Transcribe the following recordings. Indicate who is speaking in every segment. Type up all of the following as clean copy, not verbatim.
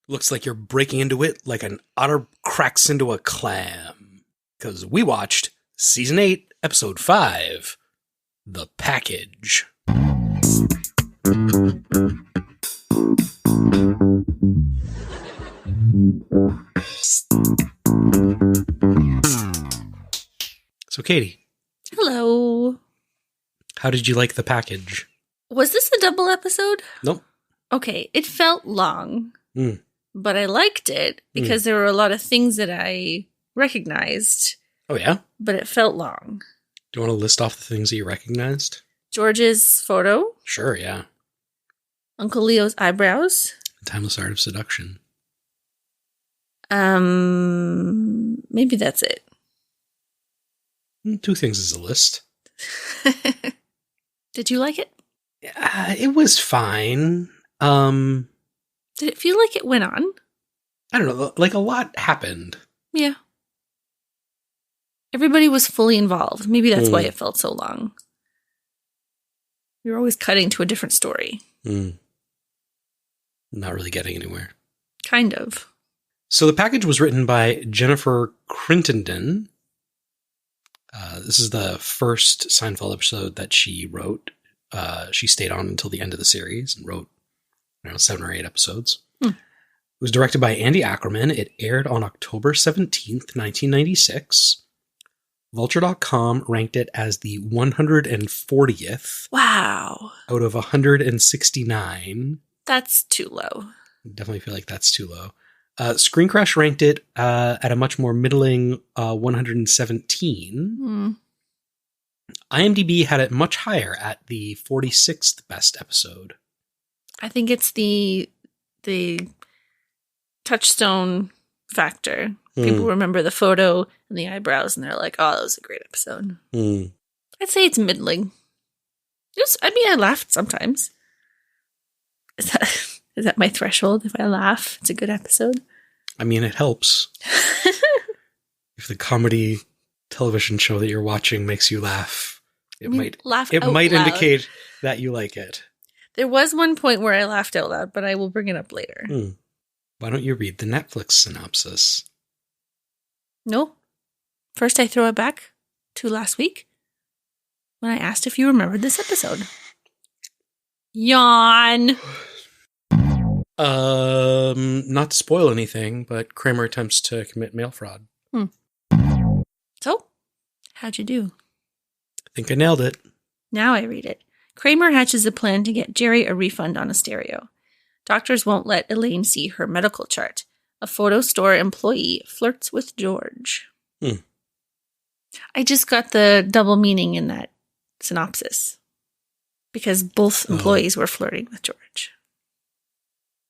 Speaker 1: Looks like you're breaking into it like an otter cracks into a clam. Because we watched Season 8, Episode 5, The Package. So, Katie.
Speaker 2: Hello.
Speaker 1: How did you like The Package?
Speaker 2: Was this a double episode?
Speaker 1: Nope.
Speaker 2: Okay, it felt long,
Speaker 1: Mm.
Speaker 2: but I liked it because there were a lot of things that I recognized,
Speaker 1: Oh, yeah?
Speaker 2: but it felt long.
Speaker 1: Do you want to list off the things that you recognized?
Speaker 2: George's photo,
Speaker 1: Sure, yeah.
Speaker 2: Uncle Leo's eyebrows,
Speaker 1: The Timeless Art of Seduction.
Speaker 2: maybe that's it.
Speaker 1: 2 things is a list.
Speaker 2: Did you like it?
Speaker 1: It was fine.
Speaker 2: Did it feel like it went on?
Speaker 1: I don't know, like a lot happened.
Speaker 2: Yeah. Everybody was fully involved. Maybe that's why it felt so long. We were always cutting to a different story.
Speaker 1: Not really getting anywhere.
Speaker 2: Kind of.
Speaker 1: So The Package was written by Jennifer Crittenden. This is the first Seinfeld episode that she wrote. She stayed on until the end of the series and wrote 7 or 8 episodes. It was directed by Andy Ackerman. It aired on October 17th, 1996. Vulture.com ranked it as the 140th.
Speaker 2: Wow.
Speaker 1: Out of 169.
Speaker 2: That's too low.
Speaker 1: Definitely feel like that's too low. Screen Crush ranked it at a much more middling 117. IMDb had it much higher at the 46th best episode.
Speaker 2: I think it's the touchstone factor. People remember the photo and the eyebrows, and they're like, "Oh, that was a great episode." I'd say it's middling. I laughed sometimes. Is that my threshold? If I laugh, it's a good episode.
Speaker 1: I mean, it helps. If the comedy television show that you're watching makes you laugh, it might indicate that you like it.
Speaker 2: There was one point where I laughed out loud, but I will bring it up later.
Speaker 1: Why don't you read the Netflix synopsis?
Speaker 2: No. First, I throw it back to last week when I asked if you remembered this episode. Yawn.
Speaker 1: Not to spoil anything, but Kramer attempts to commit mail fraud.
Speaker 2: So, how'd you do?
Speaker 1: I think I nailed it.
Speaker 2: Now I read it. Kramer hatches a plan to get Jerry a refund on a stereo. Doctors won't let Elaine see her medical chart. A photo store employee flirts with George. I just got the double meaning in that synopsis. Because both employees were flirting with George.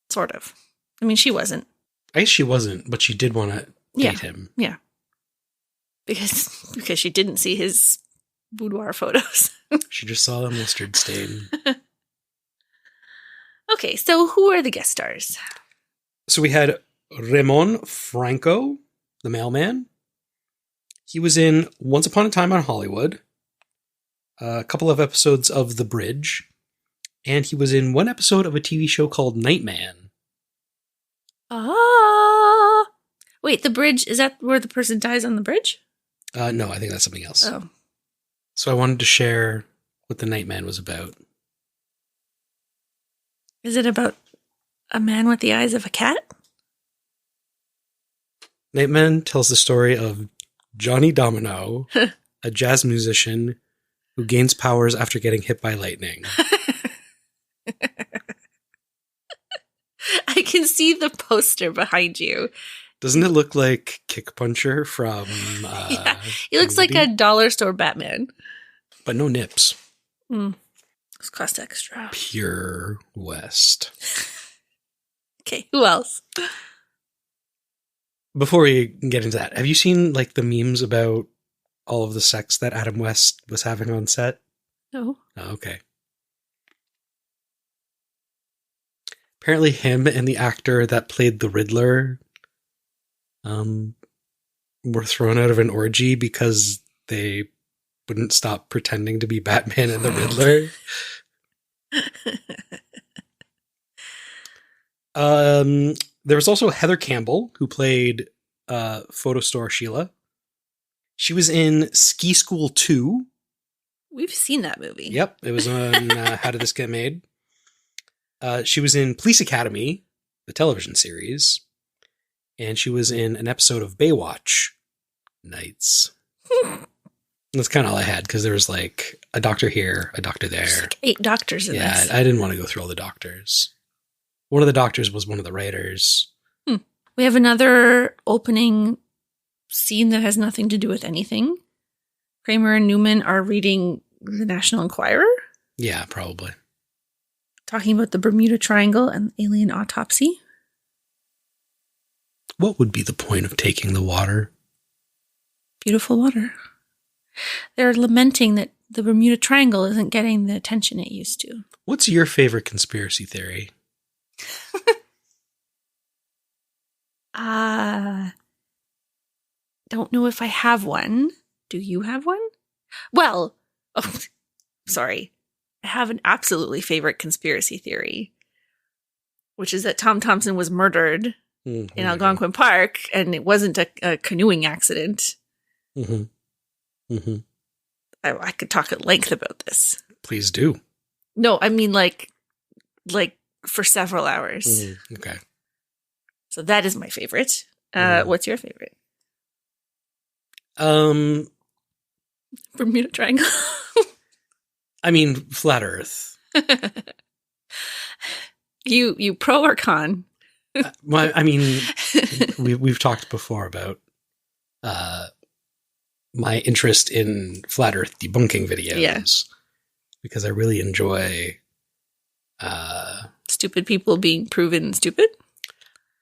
Speaker 2: Sort of. I mean, she wasn't.
Speaker 1: I guess she wasn't, but she did want to date him.
Speaker 2: Yeah. Because she didn't see his boudoir photos.
Speaker 1: She just saw the mustard stain.
Speaker 2: Okay, so who are the guest stars?
Speaker 1: So we had Ramon Franco, the mailman. He was in Once Upon a Time on Hollywood, a couple of episodes of The Bridge, and he was in one episode of a TV show called Nightman.
Speaker 2: Wait, The Bridge, is that where the person dies on the bridge?
Speaker 1: No, I think that's something else.
Speaker 2: Oh.
Speaker 1: So I wanted to share what The Nightman was about.
Speaker 2: Is it about a man with the eyes of a cat?
Speaker 1: Nightman tells the story of Johnny Domino, a jazz musician who gains powers after getting hit by lightning.
Speaker 2: I can see the poster behind you.
Speaker 1: Doesn't it look like Kick Puncher from...
Speaker 2: yeah, he looks like a dollar store Batman.
Speaker 1: But no nips.
Speaker 2: This cost extra.
Speaker 1: Pure West.
Speaker 2: Okay, who else?
Speaker 1: Before we get into that, have you seen like the memes about all of the sex that Adam West was having on set?
Speaker 2: No.
Speaker 1: Oh, okay. Apparently him and the actor that played the Riddler were thrown out of an orgy because they wouldn't stop pretending to be Batman and the Riddler. There was also Heather Campbell, who played Photo Store Sheila. She was in Ski School 2.
Speaker 2: We've seen that movie.
Speaker 1: Yep, it was on How Did This Get Made? She was in Police Academy, the television series. And she was in an episode of Baywatch Nights. That's kind of all I had, because there was like a doctor here, a doctor there.
Speaker 2: There's like 8 doctors in this.
Speaker 1: Yeah, I didn't want to go through all the doctors. One of the doctors was one of the writers.
Speaker 2: We have another opening scene that has nothing to do with anything. Kramer and Newman are reading the National Enquirer.
Speaker 1: Yeah, probably.
Speaker 2: Talking about the Bermuda Triangle and alien autopsy.
Speaker 1: What would be the point of taking the water?
Speaker 2: Beautiful water. They're lamenting that the Bermuda Triangle isn't getting the attention it used to.
Speaker 1: What's your favorite conspiracy theory?
Speaker 2: Don't know if I have one. Do you have one? Well, sorry. I have an absolutely favorite conspiracy theory, which is that Tom Thompson was murdered in Algonquin Park, and it wasn't a canoeing accident. I could talk at length about this.
Speaker 1: Please do.
Speaker 2: No, I mean like for several hours.
Speaker 1: Okay.
Speaker 2: So that is my favorite. What's your favorite? Bermuda Triangle.
Speaker 1: I mean, flat Earth.
Speaker 2: You pro or con?
Speaker 1: We've talked before about my interest in flat Earth debunking videos.
Speaker 2: Yeah.
Speaker 1: Because I really enjoy
Speaker 2: stupid people being proven stupid.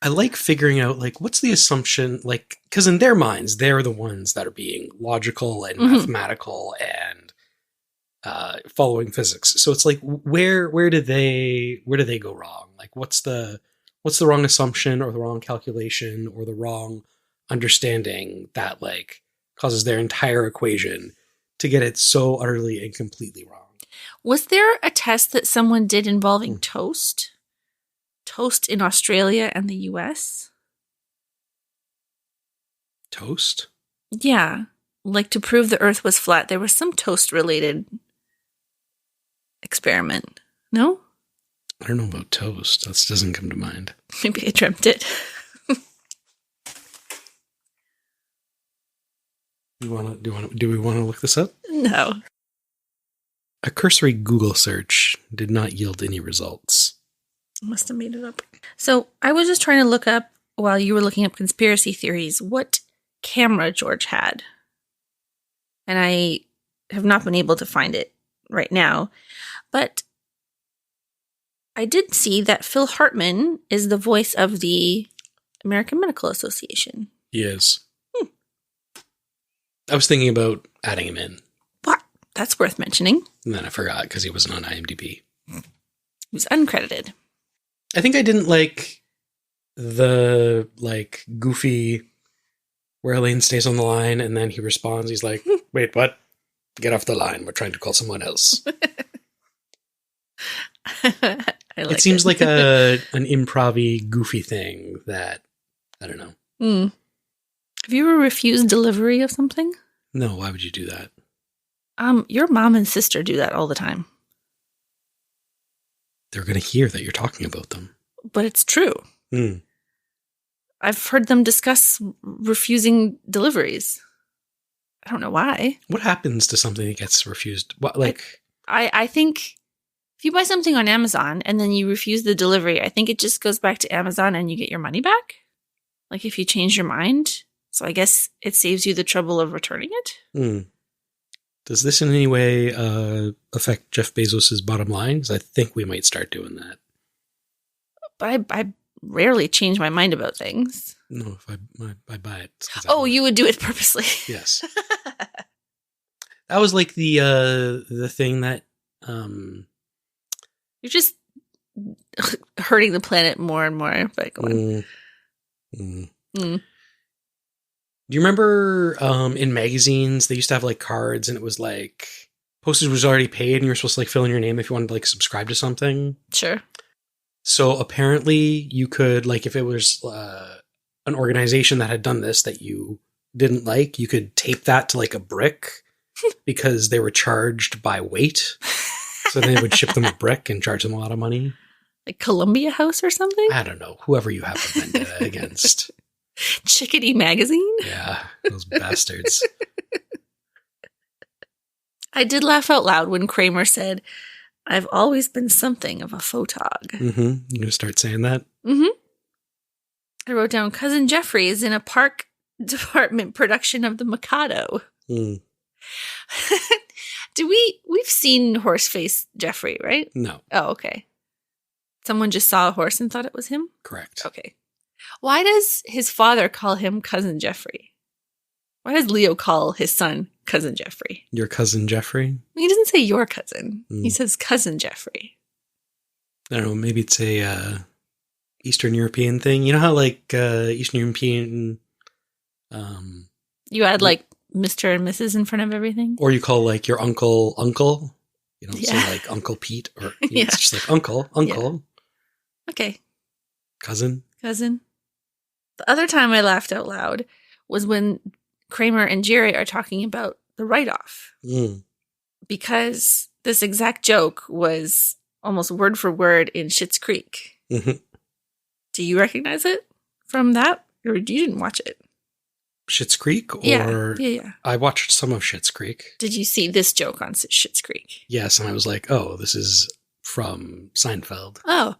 Speaker 1: I like figuring out, like, what's the assumption, like, because in their minds, they're the ones that are being logical and mathematical and following physics. So it's like, where do they go wrong? Like, what's the wrong assumption or the wrong calculation or the wrong understanding that, like, causes their entire equation to get it so utterly and completely wrong?
Speaker 2: Was there a test that someone did involving toast? Toast in Australia and the US?
Speaker 1: Toast?
Speaker 2: Yeah. Like to prove the Earth was flat. There was some toast-related experiment. No?
Speaker 1: I don't know about toast. That doesn't come to mind.
Speaker 2: Maybe I dreamt it.
Speaker 1: Do we want to look this up?
Speaker 2: No.
Speaker 1: A cursory Google search did not yield any results.
Speaker 2: Must have made it up. So I was just trying to look up, while you were looking up conspiracy theories, what camera George had. And I have not been able to find it right now. But I did see that Phil Hartman is the voice of the American Medical Association.
Speaker 1: He is. I was thinking about adding him in.
Speaker 2: What? That's worth mentioning.
Speaker 1: And then I forgot because he wasn't on IMDb.
Speaker 2: He was uncredited.
Speaker 1: I think I didn't like the, like, goofy where Elaine stays on the line and then he responds. He's like, wait, what? Get off the line. We're trying to call someone else. It seems like an improv-y, goofy thing that, I don't know.
Speaker 2: Have you ever refused delivery of something?
Speaker 1: No, why would you do that?
Speaker 2: Your mom and sister do that all the time.
Speaker 1: They're going to hear that you're talking about them.
Speaker 2: But it's true. I've heard them discuss refusing deliveries. I don't know why.
Speaker 1: What happens to something that gets refused? What, like,
Speaker 2: I think if you buy something on Amazon and then you refuse the delivery, I think it just goes back to Amazon and you get your money back. Like if you change your mind. So I guess it saves you the trouble of returning it.
Speaker 1: Does this in any way affect Jeff Bezos' bottom line? Because I think we might start doing that.
Speaker 2: But I rarely change my mind about things.
Speaker 1: No, if I buy it.
Speaker 2: Oh, you would do it purposely.
Speaker 1: Yes. That was like the thing that...
Speaker 2: You're just hurting the planet more and more by going...
Speaker 1: Do you remember in magazines, they used to have like cards and it was like postage was already paid and you were supposed to like fill in your name if you wanted to like subscribe to something?
Speaker 2: Sure.
Speaker 1: So apparently you could, like, if it was an organization that had done this that you didn't like, you could tape that to like a brick because they were charged by weight. So then they would ship them a brick and charge them a lot of money.
Speaker 2: Like Columbia House or something?
Speaker 1: I don't know. Whoever you have a vendetta against.
Speaker 2: Chickadee Magazine?
Speaker 1: Yeah, those bastards.
Speaker 2: I did laugh out loud when Kramer said, "I've always been something of a photog."
Speaker 1: Mm-hmm. You're going to start saying that?
Speaker 2: Mm-hmm. I wrote down, Cousin Jeffrey is in a park department production of The Mikado.
Speaker 1: Mm.
Speaker 2: We've seen Horseface Jeffrey, right?
Speaker 1: No.
Speaker 2: Oh, okay. Someone just saw a horse and thought it was him?
Speaker 1: Correct.
Speaker 2: Okay. Why does his father call him Cousin Jeffrey? Why does Leo call his son Cousin Jeffrey?
Speaker 1: Your cousin Jeffrey?
Speaker 2: He doesn't say your cousin.
Speaker 1: Mm.
Speaker 2: He says Cousin Jeffrey.
Speaker 1: I don't know. Maybe it's a Eastern European thing. You know how like Eastern European...
Speaker 2: You add like Mr. and Mrs. in front of everything?
Speaker 1: Or you call like your uncle. You don't
Speaker 2: Yeah.
Speaker 1: say like Uncle Pete or
Speaker 2: Yeah.
Speaker 1: it's just like uncle.
Speaker 2: Yeah. Okay.
Speaker 1: Cousin.
Speaker 2: The other time I laughed out loud was when Kramer and Jerry are talking about the write-off.
Speaker 1: Mm.
Speaker 2: Because this exact joke was almost word for word in Schitt's Creek.
Speaker 1: Mm-hmm.
Speaker 2: Do you recognize it from that? Or you didn't watch it?
Speaker 1: Schitt's Creek? Or
Speaker 2: Yeah.
Speaker 1: I watched some of Schitt's Creek.
Speaker 2: Did you see this joke on Schitt's Creek?
Speaker 1: Yes, and I was like, oh, this is from Seinfeld.
Speaker 2: Oh.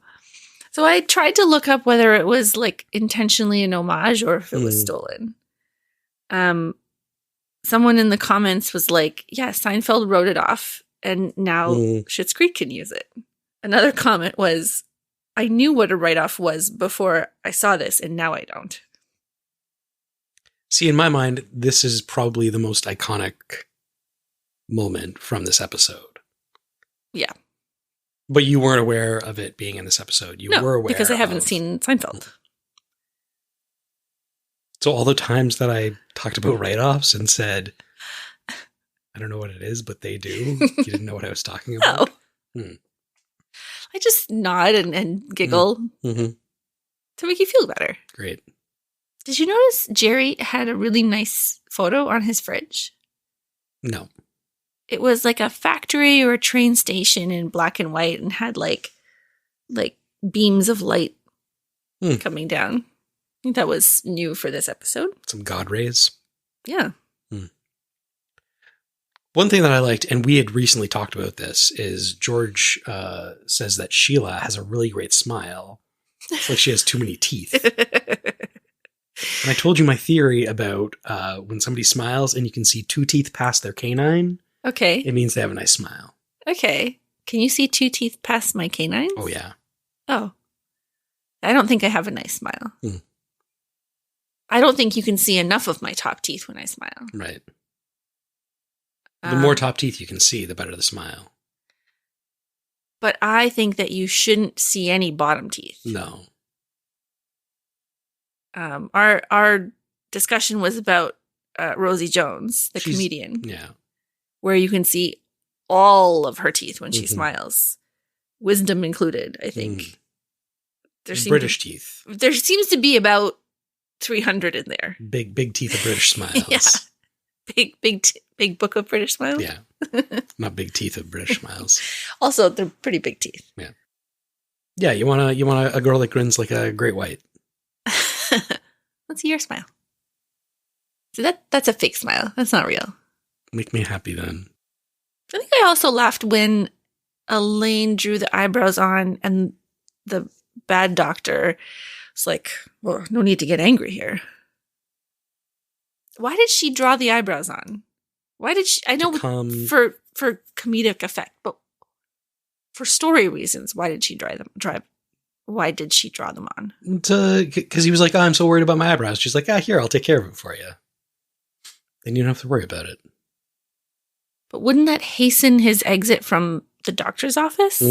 Speaker 2: So I tried to look up whether it was like intentionally an homage or if it was stolen. Someone in the comments was like, yeah, Seinfeld wrote it off and now Schitt's Creek can use it. Another comment was, I knew what a write-off was before I saw this and now I don't.
Speaker 1: See, in my mind, this is probably the most iconic moment from this episode.
Speaker 2: Yeah.
Speaker 1: But you weren't aware of it being in this episode. You were aware
Speaker 2: because I haven't seen Seinfeld.
Speaker 1: So all the times that I talked about write-offs and said, I don't know what it is, but they do. You didn't know what I was talking about?
Speaker 2: No. I just nod and giggle
Speaker 1: to
Speaker 2: make you feel better.
Speaker 1: Great.
Speaker 2: Did you notice Jerry had a really nice photo on his fridge?
Speaker 1: No.
Speaker 2: It was like a factory or a train station in black and white and had like beams of light coming down. I think that was new for this episode.
Speaker 1: Some God rays.
Speaker 2: Yeah.
Speaker 1: One thing that I liked, and we had recently talked about this, is George says that Sheila has a really great smile. It's like she has too many teeth. And I told you my theory about when somebody smiles and you can see 2 teeth past their canine.
Speaker 2: Okay.
Speaker 1: It means they have a nice smile.
Speaker 2: Okay. Can you see 2 teeth past my canines?
Speaker 1: Oh, yeah.
Speaker 2: Oh. I don't think I have a nice smile. I don't think you can see enough of my top teeth when I smile.
Speaker 1: Right. The more top teeth you can see, the better the smile.
Speaker 2: But I think that you shouldn't see any bottom teeth.
Speaker 1: No.
Speaker 2: Our discussion was about Rosie Jones, the comedian.
Speaker 1: Yeah.
Speaker 2: Where you can see all of her teeth when she smiles. Wisdom included, I think.
Speaker 1: British teeth.
Speaker 2: There seems to be about 300 in there.
Speaker 1: Big teeth of British smiles.
Speaker 2: Yeah. Big book of British smiles.
Speaker 1: Yeah. Not big teeth of British smiles.
Speaker 2: Also, they're pretty big teeth.
Speaker 1: Yeah. Yeah, you want a girl that grins like a great white.
Speaker 2: Let's see your smile. See, that's a fake smile. That's not real.
Speaker 1: Make me happy then.
Speaker 2: I think I also laughed when Elaine drew the eyebrows on and the bad doctor was like, well, no need to get angry here. Why did she draw the eyebrows on? Why did she? I know for comedic effect, but for story reasons, why did she Why did she draw them on?
Speaker 1: Because he was like, oh, I'm so worried about my eyebrows. She's like, here, I'll take care of it for you. Then you don't have to worry about it.
Speaker 2: But wouldn't that hasten his exit from the doctor's office?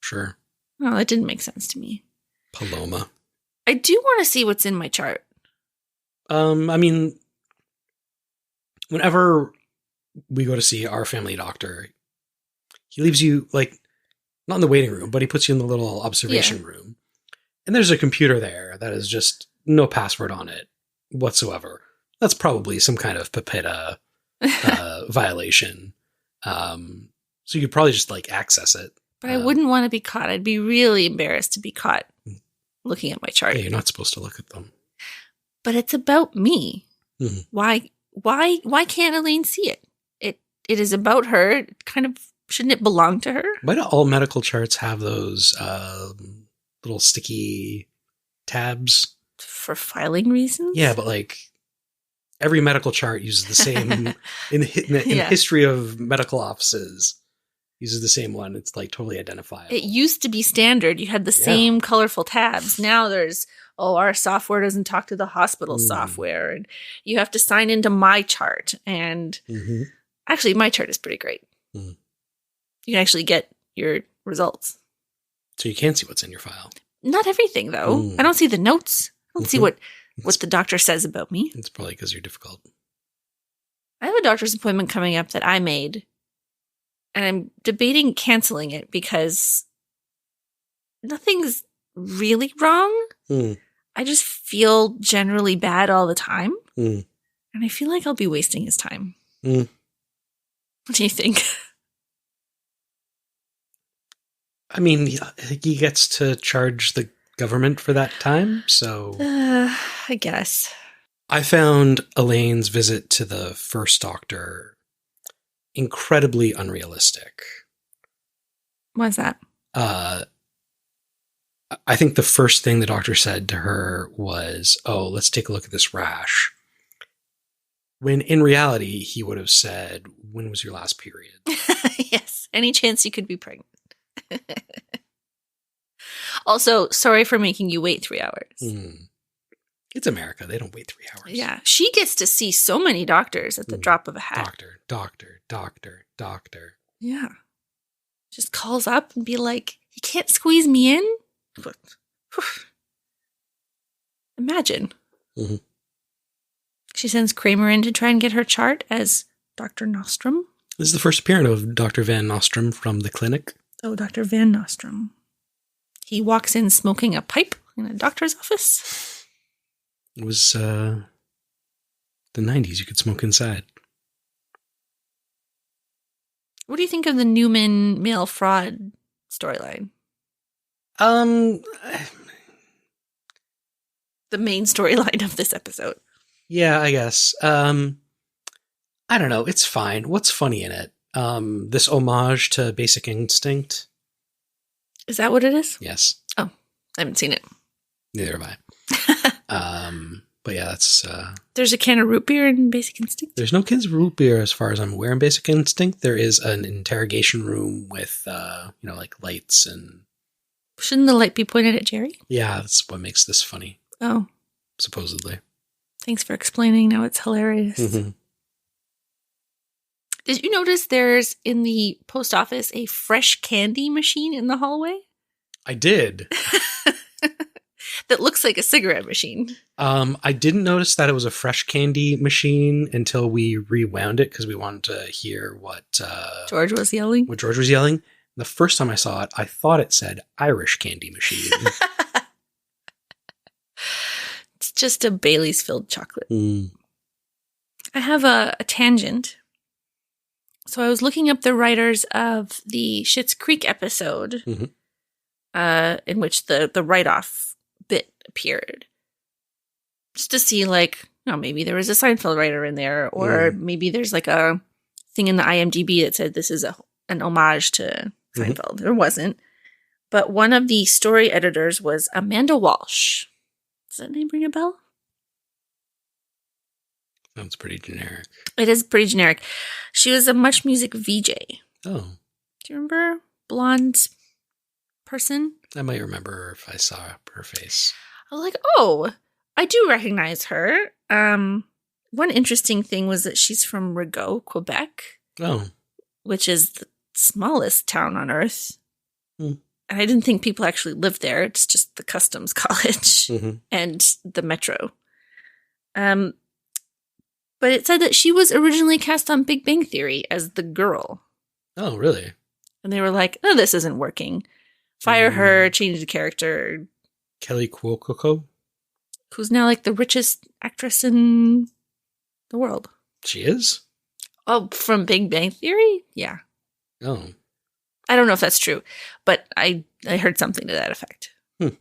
Speaker 1: Sure.
Speaker 2: No, that didn't make sense to me.
Speaker 1: Paloma.
Speaker 2: I do want to see what's in my chart.
Speaker 1: I mean, whenever we go to see our family doctor, he leaves you, like, Not in the waiting room, but he puts you in the little observation room. And there's a computer there that is just no password on it whatsoever. That's probably some kind of PIPEDA violation. So you could probably just like access it.
Speaker 2: But I wouldn't want to be caught. I'd be really embarrassed to be caught looking at my chart.
Speaker 1: Yeah, you're not supposed to look at them.
Speaker 2: But it's about me.
Speaker 1: Mm-hmm.
Speaker 2: Why can't Elaine see it? It is about her. It kind of, shouldn't it belong to her?
Speaker 1: Why do all medical charts have those little sticky tabs?
Speaker 2: For filing reasons?
Speaker 1: Yeah, but like every medical chart uses the same in the history of medical offices. Uses the same one. It's like totally identifiable.
Speaker 2: It used to be standard. You had the same colorful tabs. Now there's, our software doesn't talk to the hospital software. And you have to sign into my chart. And actually, my chart is pretty great. You can actually get your results.
Speaker 1: So you can see what's in your file.
Speaker 2: Not everything, though. I don't see the notes. I don't see what the doctor says about me.
Speaker 1: It's probably because you're difficult.
Speaker 2: I have a doctor's appointment coming up that I made. And I'm debating canceling it because nothing's really wrong. I just feel generally bad all the time. And I feel like I'll be wasting his time. What do you think?
Speaker 1: I mean, he gets to charge the government for that time, so...
Speaker 2: I guess.
Speaker 1: I found Elaine's visit to the first doctor incredibly unrealistic.
Speaker 2: Why's that?
Speaker 1: I think the first thing the doctor said to her was, let's take a look at this rash. When in reality, he would have said, when was your last period?
Speaker 2: Yes. Any chance you could be pregnant? Also, sorry for making you wait 3 hours.
Speaker 1: It's America. They don't wait 3 hours.
Speaker 2: Yeah. She gets to see so many doctors at the drop of a hat.
Speaker 1: Doctor.
Speaker 2: Yeah. Just calls up and be like, you can't squeeze me in? Imagine. She sends Kramer in to try and get her chart as Dr. Nostrum.
Speaker 1: This is the first appearance of Dr. Van Nostrum from the clinic.
Speaker 2: Oh, Dr. Van Nostrum. He walks in smoking a pipe in a doctor's office.
Speaker 1: It was the 90s. You could smoke inside.
Speaker 2: What do you think of the Newman mail fraud storyline? The main storyline of this episode.
Speaker 1: Yeah, I guess. I don't know. It's fine. What's funny in it? This homage to Basic Instinct.
Speaker 2: Is that what it is?
Speaker 1: Yes.
Speaker 2: Oh, I haven't seen it.
Speaker 1: Neither have I. But yeah, that's...
Speaker 2: There's a can of root beer in Basic Instinct?
Speaker 1: There's no cans of root beer as far as I'm aware in Basic Instinct. There is an interrogation room with, like lights and...
Speaker 2: Shouldn't the light be pointed at Jerry?
Speaker 1: Yeah, that's what makes this funny.
Speaker 2: Oh.
Speaker 1: Supposedly.
Speaker 2: Thanks for explaining. Now it's hilarious. Did you notice there's in the post office a fresh candy machine in the hallway?
Speaker 1: I did.
Speaker 2: That looks like a cigarette machine.
Speaker 1: I didn't notice that it was a fresh candy machine until we rewound it because we wanted to hear what
Speaker 2: George was yelling.
Speaker 1: What George was yelling. The first time I saw it, I thought it said Irish candy machine.
Speaker 2: It's just a Bailey's filled chocolate. I have a tangent. So I was looking up the writers of the Schitt's Creek episode in which the write-off bit appeared. Just to see, maybe there was a Seinfeld writer in there, or maybe there's like a thing in the IMDb that said this is an homage to Seinfeld. There wasn't. But one of the story editors was Amanda Walsh. Does that name ring a bell?
Speaker 1: Sounds pretty generic.
Speaker 2: It is pretty generic. She was a Much Music VJ.
Speaker 1: Oh.
Speaker 2: Do you remember? Blonde person?
Speaker 1: I might remember her if I saw her face.
Speaker 2: I was like, oh, I do recognize her. One interesting thing was that she's from Rigaud, Quebec.
Speaker 1: Oh.
Speaker 2: Which is the smallest town on Earth. And I didn't think people actually lived there. It's just the Customs College and the Metro. But it said that she was originally cast on Big Bang Theory as the girl.
Speaker 1: Oh, really?
Speaker 2: And they were like, oh, this isn't working. Fire her, change the character.
Speaker 1: Kelly Cuoco?
Speaker 2: Who's now like the richest actress in the world.
Speaker 1: She is?
Speaker 2: Oh, from Big Bang Theory? Yeah.
Speaker 1: Oh.
Speaker 2: I don't know if that's true, but I heard something to that effect.
Speaker 1: No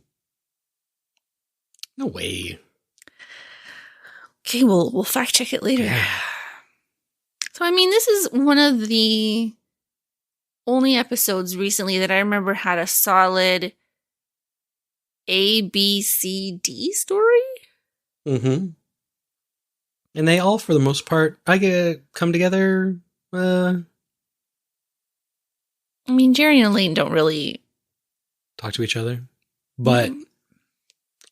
Speaker 1: way.
Speaker 2: Okay, we'll fact check it later.
Speaker 1: Yeah.
Speaker 2: So, I mean, this is one of the only episodes recently that I remember had a solid A, B, C, D story.
Speaker 1: Mm-hmm. And they all, for the most part, come together.
Speaker 2: I mean, Jerry and Elaine don't really
Speaker 1: talk to each other. But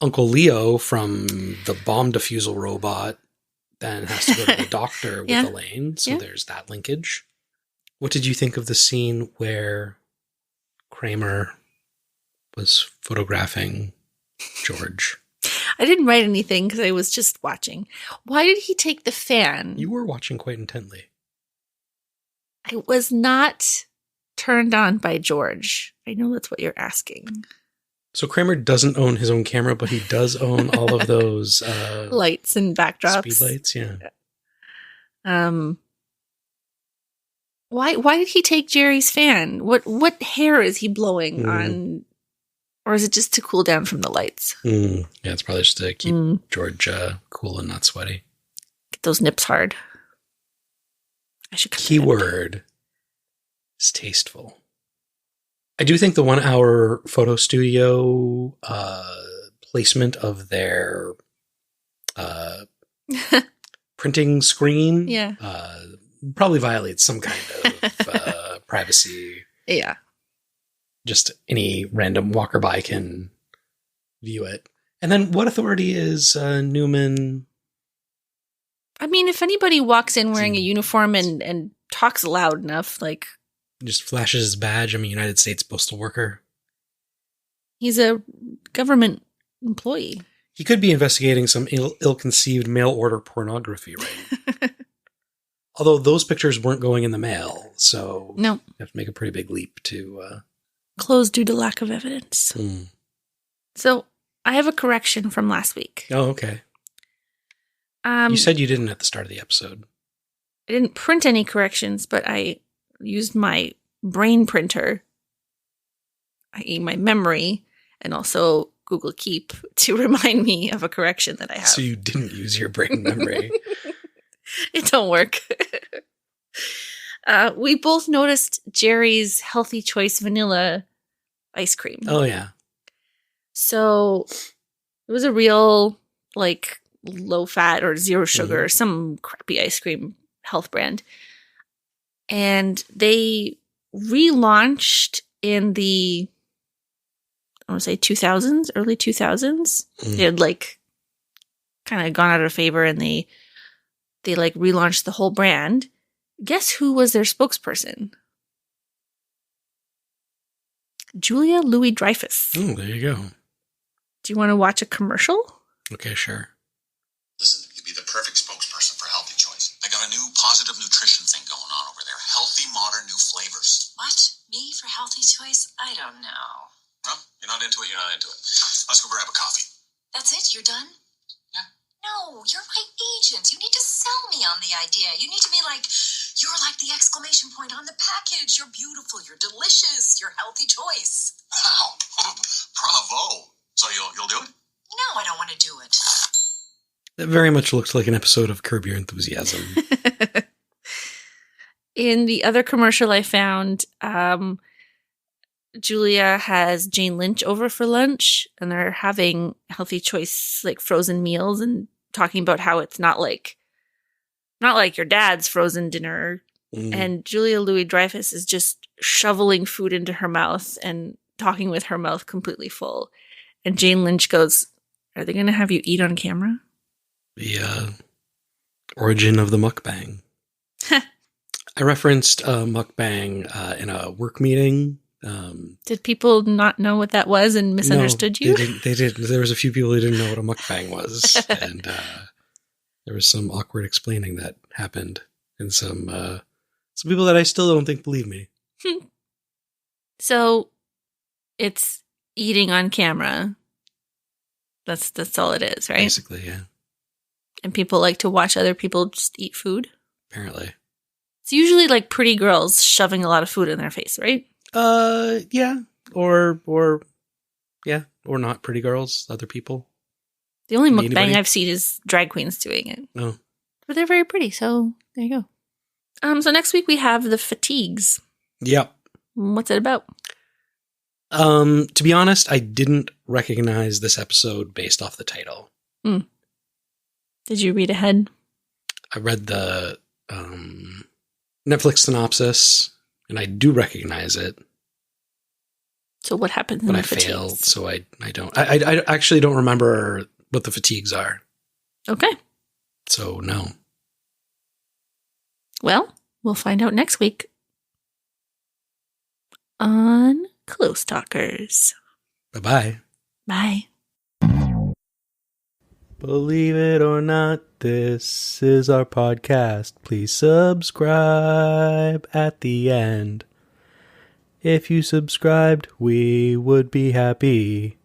Speaker 1: Uncle Leo from the bomb defusal robot then has to go to the doctor with Elaine. So there's that linkage. What did you think of the scene where Kramer was photographing George?
Speaker 2: I didn't write anything because I was just watching. Why did he take the fan?
Speaker 1: You were watching quite intently.
Speaker 2: I was not turned on by George. I know that's what you're asking.
Speaker 1: So Kramer doesn't own his own camera, but he does own all of those
Speaker 2: lights and backdrops.
Speaker 1: Speed lights, yeah.
Speaker 2: Why did he take Jerry's fan? What hair is he blowing on? Or is it just to cool down from the lights?
Speaker 1: Yeah, it's probably just to keep George cool and not sweaty.
Speaker 2: Get those nips hard. I should
Speaker 1: Keyword is tasteful. I do think the 1 hour photo studio placement of their printing screen probably violates some kind of privacy.
Speaker 2: Yeah.
Speaker 1: Just any random walker by can view it. And then what authority is Newman?
Speaker 2: I mean, if anybody walks in wearing a uniform and talks loud enough, like...
Speaker 1: just flashes his badge. I'm a United States postal worker.
Speaker 2: He's a government employee.
Speaker 1: He could be investigating some ill-conceived mail-order pornography, right? Although those pictures weren't going in the mail, so
Speaker 2: no.
Speaker 1: You have to make a pretty big leap to...
Speaker 2: closed due to lack of evidence. So, I have a correction from last week.
Speaker 1: Oh, okay. You said you didn't at the start of the episode.
Speaker 2: I didn't print any corrections, but I used my brain printer, i.e. my memory, and also Google Keep to remind me of a correction that I have.
Speaker 1: So you didn't use your brain memory.
Speaker 2: It don't work. We both noticed Jerry's Healthy Choice vanilla ice cream.
Speaker 1: Oh, yeah.
Speaker 2: So it was a real, like, low fat or zero sugar, some crappy ice cream health brand. And they relaunched in the, I want to say 2000s, early 2000s. They had like kind of gone out of favor and they like relaunched the whole brand. Guess who was their spokesperson? Julia Louis-Dreyfus.
Speaker 1: Oh, there you go.
Speaker 2: Do you want to watch a commercial?
Speaker 1: Okay, sure.
Speaker 3: Listen, you'd be the perfect spokesperson for Healthy Choice. They got a new positive nutrition thing going on over there. Healthy, modern, new flavors.
Speaker 4: What? Me for Healthy Choice? I don't know.
Speaker 3: Well, you're not into it, you're not into it. Let's go grab a coffee.
Speaker 4: That's it? You're done?
Speaker 3: Yeah.
Speaker 4: No, you're my agent. You need to sell me on the idea. You need to be like, you're like the exclamation point on the package. You're beautiful. You're delicious. You're Healthy Choice.
Speaker 3: Wow. Bravo. So you'll do it?
Speaker 4: No, I don't want to do it.
Speaker 1: That very much looks like an episode of Curb Your Enthusiasm.
Speaker 2: In the other commercial I found, Julia has Jane Lynch over for lunch, and they're having Healthy Choice, like, frozen meals and talking about how it's not like your dad's frozen dinner. And Julia Louis-Dreyfus is just shoveling food into her mouth and talking with her mouth completely full. And Jane Lynch goes, "Are they going to have you eat on camera?"
Speaker 1: The origin of the mukbang. I referenced mukbang in a work meeting.
Speaker 2: Did people not know what that was and misunderstood you?
Speaker 1: They didn't. There was a few people who didn't know what a mukbang was. And there was some awkward explaining that happened. And some people that I still don't think believe me.
Speaker 2: So it's eating on camera. That's all it is, right?
Speaker 1: Basically, yeah.
Speaker 2: And people like to watch other people just eat food.
Speaker 1: Apparently.
Speaker 2: It's usually like pretty girls shoving a lot of food in their face, right?
Speaker 1: Yeah. Or not pretty girls, other people.
Speaker 2: The only mukbang
Speaker 1: Anybody?
Speaker 2: I've seen is drag queens doing it.
Speaker 1: Oh.
Speaker 2: But they're very pretty, so there you go. So next week we have the fatigues.
Speaker 1: Yep.
Speaker 2: What's it about?
Speaker 1: To be honest, I didn't recognize this episode based off the title.
Speaker 2: Did you read ahead?
Speaker 1: I read the Netflix synopsis, and I do recognize it.
Speaker 2: So what happens in
Speaker 1: But
Speaker 2: the
Speaker 1: I
Speaker 2: fatigues?
Speaker 1: failed, so I don't. I actually don't remember what the fatigues are.
Speaker 2: Okay.
Speaker 1: So, no.
Speaker 2: Well, we'll find out next week on Close Talkers.
Speaker 1: Bye-bye.
Speaker 2: Bye.
Speaker 1: Believe it or not, this is our podcast. Please subscribe at the end. If you subscribed, we would be happy.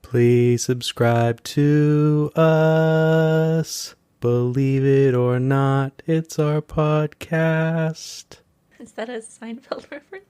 Speaker 1: Please subscribe to us. Believe it or not, it's our podcast.
Speaker 2: Is that a Seinfeld reference?